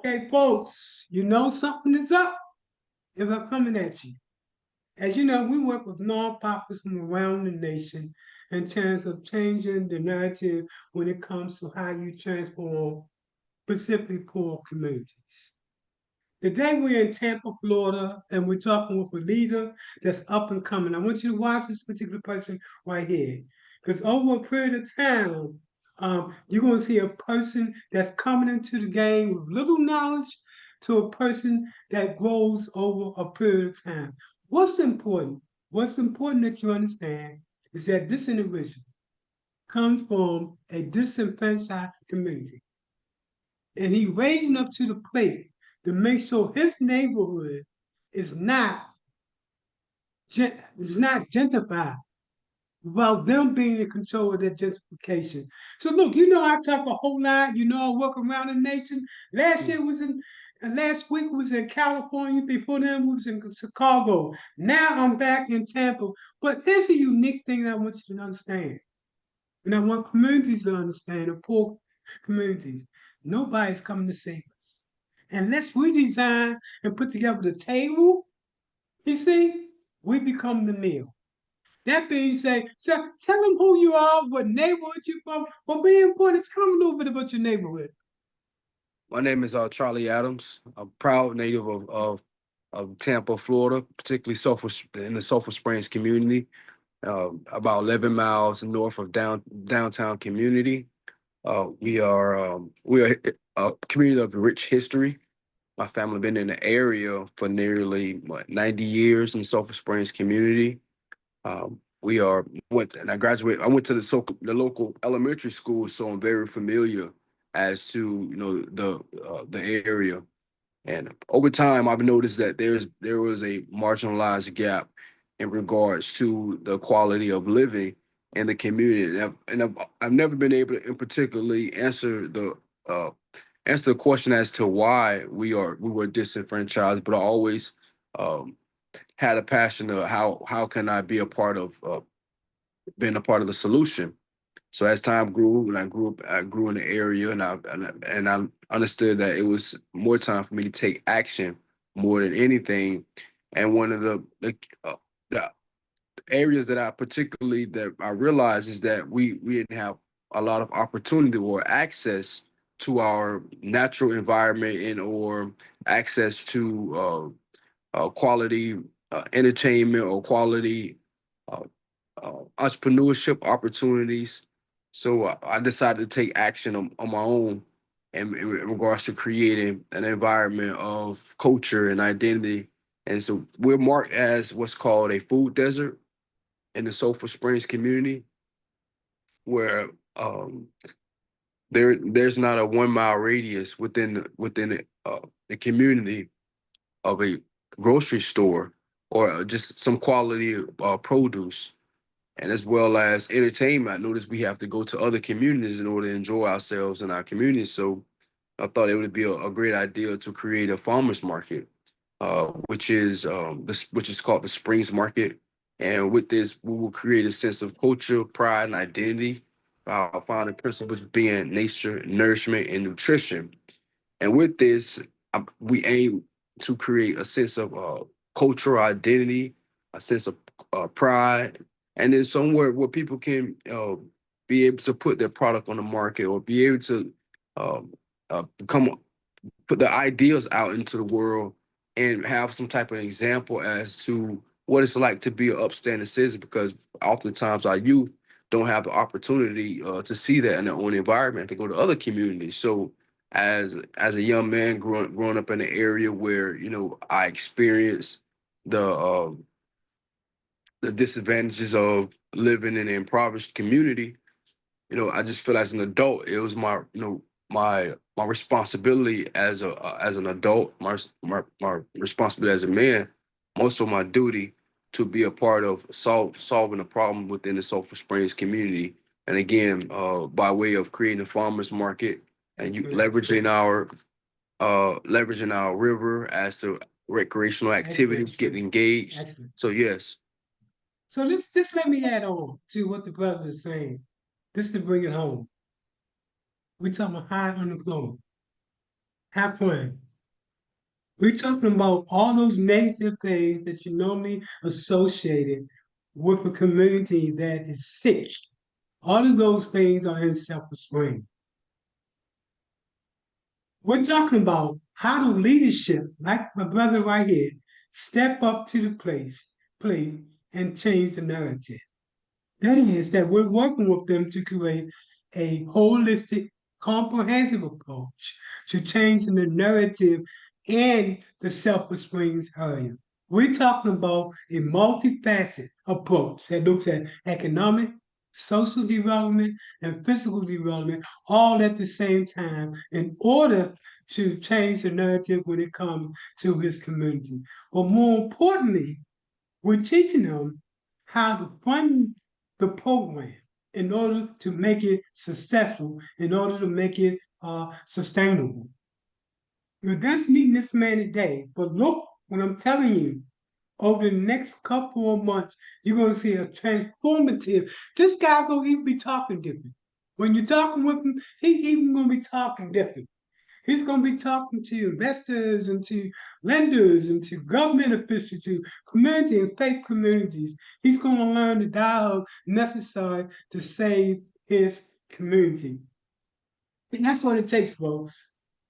Okay, folks, you know something is up if I'm coming at you. As you know, we work with nonprofits from around the nation in terms of changing the narrative when it comes to how you transform specifically poor communities. Today we're in Tampa, Florida, and we're talking with a leader that's up and coming. I want you to watch this particular person right here, because over a period of time, you're going to see a person that's coming into the game with little knowledge to a person that grows over a period of time. What's important? What's important that you understand is that this individual comes from a disenfranchised community and he raising up to the plate to make sure his neighborhood is not is not gentrified while them being in control of that gentrification. So look, you know I talk a whole lot. You know I work around the nation. Last year was in last week was in California. Before then was in Chicago. Now I'm back in Tampa. But here's a unique thing that I want you to understand. And I want communities to understand, the poor communities. Nobody's coming to save us. Unless we design and put together the table, you see, we become the meal. That being said, so tell them who you are, what neighborhood you're from, but be important, tell them a little bit about your neighborhood. My name is Charlie Adams. I'm proud native of Tampa, Florida, particularly in the Sulphur Springs community, about 11 miles north of downtown community. We are a community of rich history. My family been in the area for nearly 90 years in the Sulphur Springs community. We are went and I graduated. I went to the local elementary school, so I'm very familiar as to the area. And over time, I've noticed that there was a marginalized gap in regards to the quality of living in the community. I've never been able to, in particularly, uh, answer the question as to why we were disenfranchised. But I always um, had a passion of how can I be a part of being a part of the solution. So as time grew, when I grew in the area, and I understood that it was more time for me to take action more than anything. And one of the areas that I realized is that we didn't have a lot of opportunity or access to our natural environment and or access to quality entertainment or quality uh, entrepreneurship opportunities. So I decided to take action on my own in regards to creating an environment of culture and identity. And so we're marked as what's called a food desert in the Sulphur Springs community, where there's not a 1 mile radius within the community of a grocery store or just some quality produce. And as well as entertainment, I noticed we have to go to other communities in order to enjoy ourselves in our community. So I thought it would be a great idea to create a farmers market, which is called the Springs Market. And with this, we will create a sense of culture, pride, and identity. Our founding principles being nature, nourishment, and nutrition. And with this, we aim to create a sense of cultural identity, a sense of pride, and then somewhere where people can be able to put their product on the market or be able to um, come put the ideas out into the world and have some type of example as to what it's like to be an upstanding citizen, because oftentimes our youth don't have the opportunity to see that in their own environment, to go to other communities. So as a young man growing up in an area where I experienced the the disadvantages of living in an impoverished community, I just feel as an adult, it was my responsibility as an adult, my responsibility as a man, also my duty to be a part of solving a problem within the Sulphur Springs community. And again, by way of creating a farmers market and Excellent. leveraging our river as to recreational activities, Excellent. getting engaged. Excellent. So yes. So this let me add on to what the brother is saying. This to bring it home. We're talking about high unemployment. Have fun. We're talking about all those negative things that you normally associated with a community that is sick. All of those things are in Sulphur Spring. We're talking about how do leadership, like my brother right here, step up to the plate, and change the narrative. That is, that we're working with them to create a holistic, comprehensive approach to changing the narrative in the Sulphur Springs area. We're talking about a multifaceted approach that looks at economic, social development, and physical development all at the same time in order to change the narrative when it comes to his community. But more importantly, we're teaching them how to fund the program in order to make it successful, in order to make it sustainable. You're just meeting this man today, but look what I'm telling you. Over the next couple of months, you're going to see a transformative. This guy going to even be talking different. When you're talking with him, he's even going to be talking different. He's going to be talking to investors and to lenders and to government officials, to community and faith communities. He's going to learn the dialogue necessary to save his community. And that's what it takes, folks.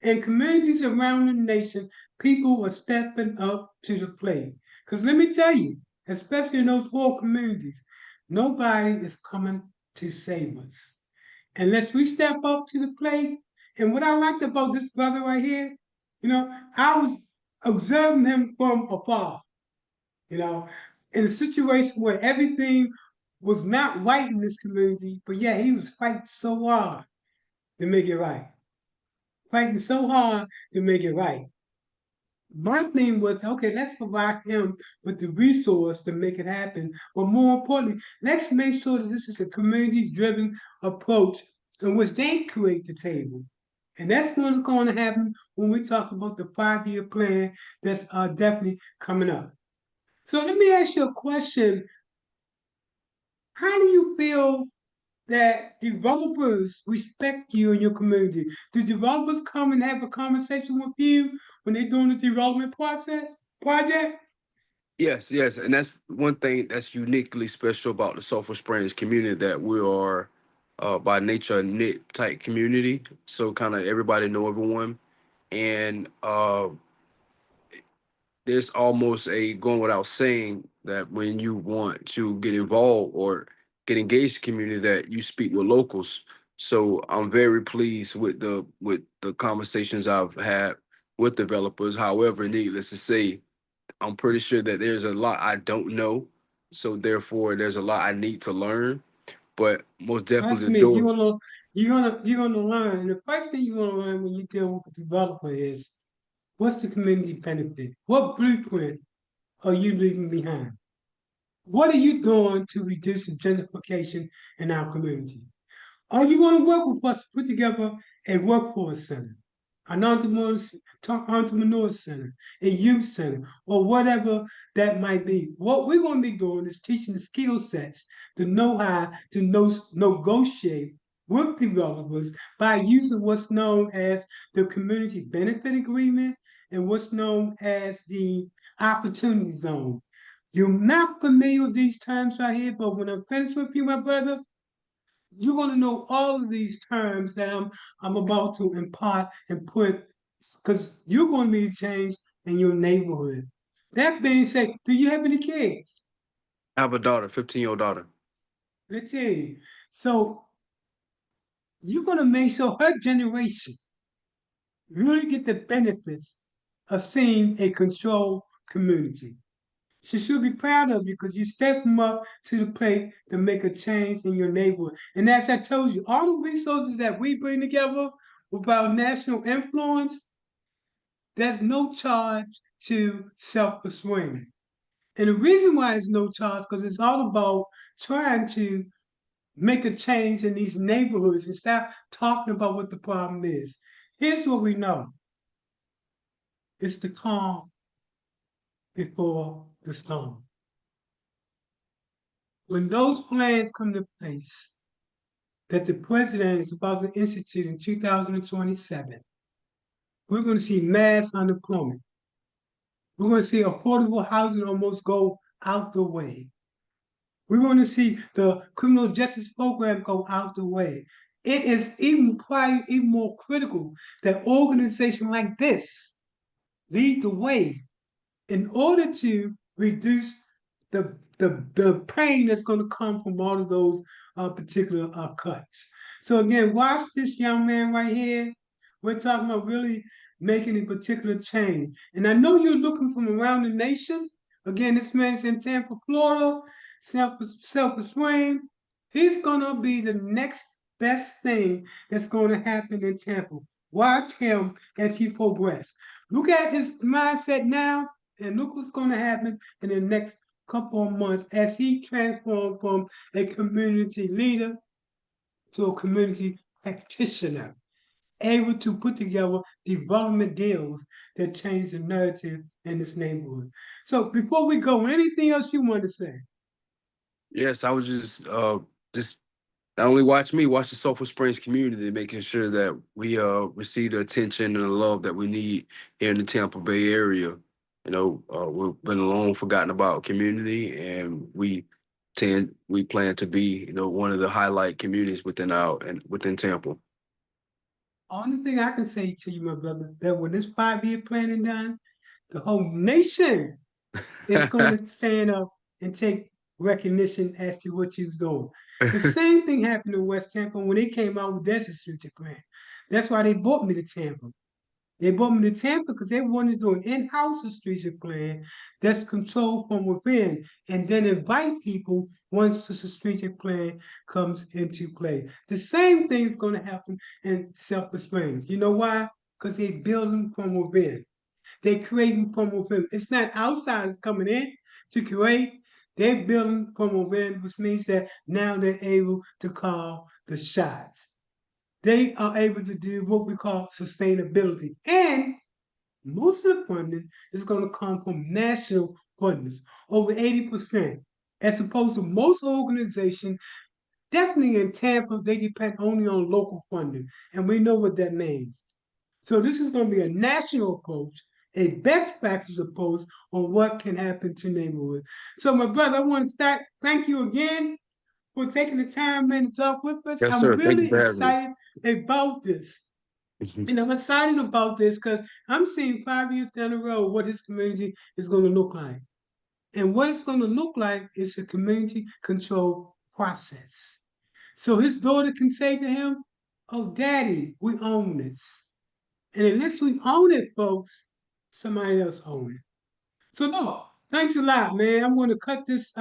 In communities around the nation, people are stepping up to the plate. Because let me tell you, especially in those poor communities, nobody is coming to save us unless we step up to the plate. And what I liked about this brother right here, I was observing him from afar, you know, in a situation where everything was not right in this community, but yeah, he was fighting so hard to make it right. Fighting so hard to make it right. My thing was, okay, let's provide him with the resource to make it happen. But more importantly, let's make sure that this is a community-driven approach in which they create the table. And that's what's going to happen when we talk about the 5-year plan that's definitely coming up. So let me ask you a question. How do you feel that developers respect you in your community? Do developers come and have a conversation with you when they're doing the development project? Yes, yes, and that's one thing that's uniquely special about the Sulphur Springs community, that we are by nature a knit tight community. So kind of everybody know everyone, and there's almost a going without saying that when you want to get involved or get engaged in the community, that you speak with locals. So I'm very pleased with the conversations I've had with developers. However, needless to say, I'm pretty sure that there's a lot I don't know. So therefore there's a lot I need to learn. But most Trust definitely the me, door. you're gonna learn. And the first thing you're gonna learn when you deal with a developer is what's the community benefit? What blueprint are you leaving behind? What are you doing to reduce the gentrification in our community? Are you going to work with us to put together a workforce center, an entrepreneur center, a youth center, or whatever that might be? What we're going to be doing is teaching the skill sets to know how to negotiate with developers by using what's known as the community benefit agreement and what's known as the opportunity zone. You're not familiar with these terms right here, but when I'm finished with you, my brother, you're going to know all of these terms that I'm about to impart and put, because you're going to be changed in your neighborhood. That being said, do you have any kids? I have a daughter, 15-year-old daughter. Let's see. So you're going to make sure her generation really get the benefits of seeing a controlled community. She should be proud of you because you step them up to the plate to make a change in your neighborhood. And as I told you, all the resources that we bring together with our national influence, there's no charge to self-persuasion. And the reason why it's no charge, because it's all about trying to make a change in these neighborhoods and stop talking about what the problem is. Here's what we know. It's the calm before the storm. When those plans come to place, that the president is about to institute in 2027, we're going to see mass unemployment. We're going to see affordable housing almost go out the way. We're going to see the criminal justice program go out the way. It is even probably even more critical that organizations like this lead the way in order to reduce the pain that's going to come from all of those particular cuts. So again, watch this young man right here. We're talking about really making a particular change. And I know you're looking from around the nation. Again, this man's in Tampa, Florida, Sulphur Spring. He's going to be the next best thing that's going to happen in Tampa. Watch him as he progresses. Look at his mindset now, and look what's going to happen in the next couple of months as he transforms from a community leader to a community practitioner, able to put together development deals that change the narrative in this neighborhood. So before we go, anything else you want to say? Yes, I was just not only watch me, watch the Sulphur Springs community, making sure that we receive the attention and the love that we need here in the Tampa Bay area. We've been a long forgotten about community, and we plan to be, one of the highlight communities within our and within Tampa. Only thing I can say to you, my brother, that when this 5 year plan is done, the whole nation is going to stand up and take recognition as to what you was doing. The same thing happened in West Tampa when they came out with their strategic plan. That's why they brought me to Tampa. They brought me to Tampa because they wanted to do an in-house strategic plan that's controlled from within, and then invite people once the strategic plan comes into play. The same thing is going to happen in Sulphur Springs. You know why? Because they build them from within. They creating from within. It's not outsiders coming in to create. They're building from within, which means that now they're able to call the shots. They are able to do what we call sustainability. And most of the funding is going to come from national funders, over 80%, as opposed to most organizations, definitely in Tampa, they depend only on local funding. And we know what that means. So this is going to be a national approach, a best practice approach on what can happen to neighborhoods. So my brother, I want to start. Thank you again for taking the time and talk with us. Yes, I'm sir. Thank you really for having excited about this. me. And I'm excited about this because I'm seeing 5 years down the road what this community is going to look like. And what it's going to look like is a community control process. So his daughter can say to him, "Oh, daddy, we own this." And unless we own it, folks, somebody else own it. So no, thanks a lot, man. I'm going to cut this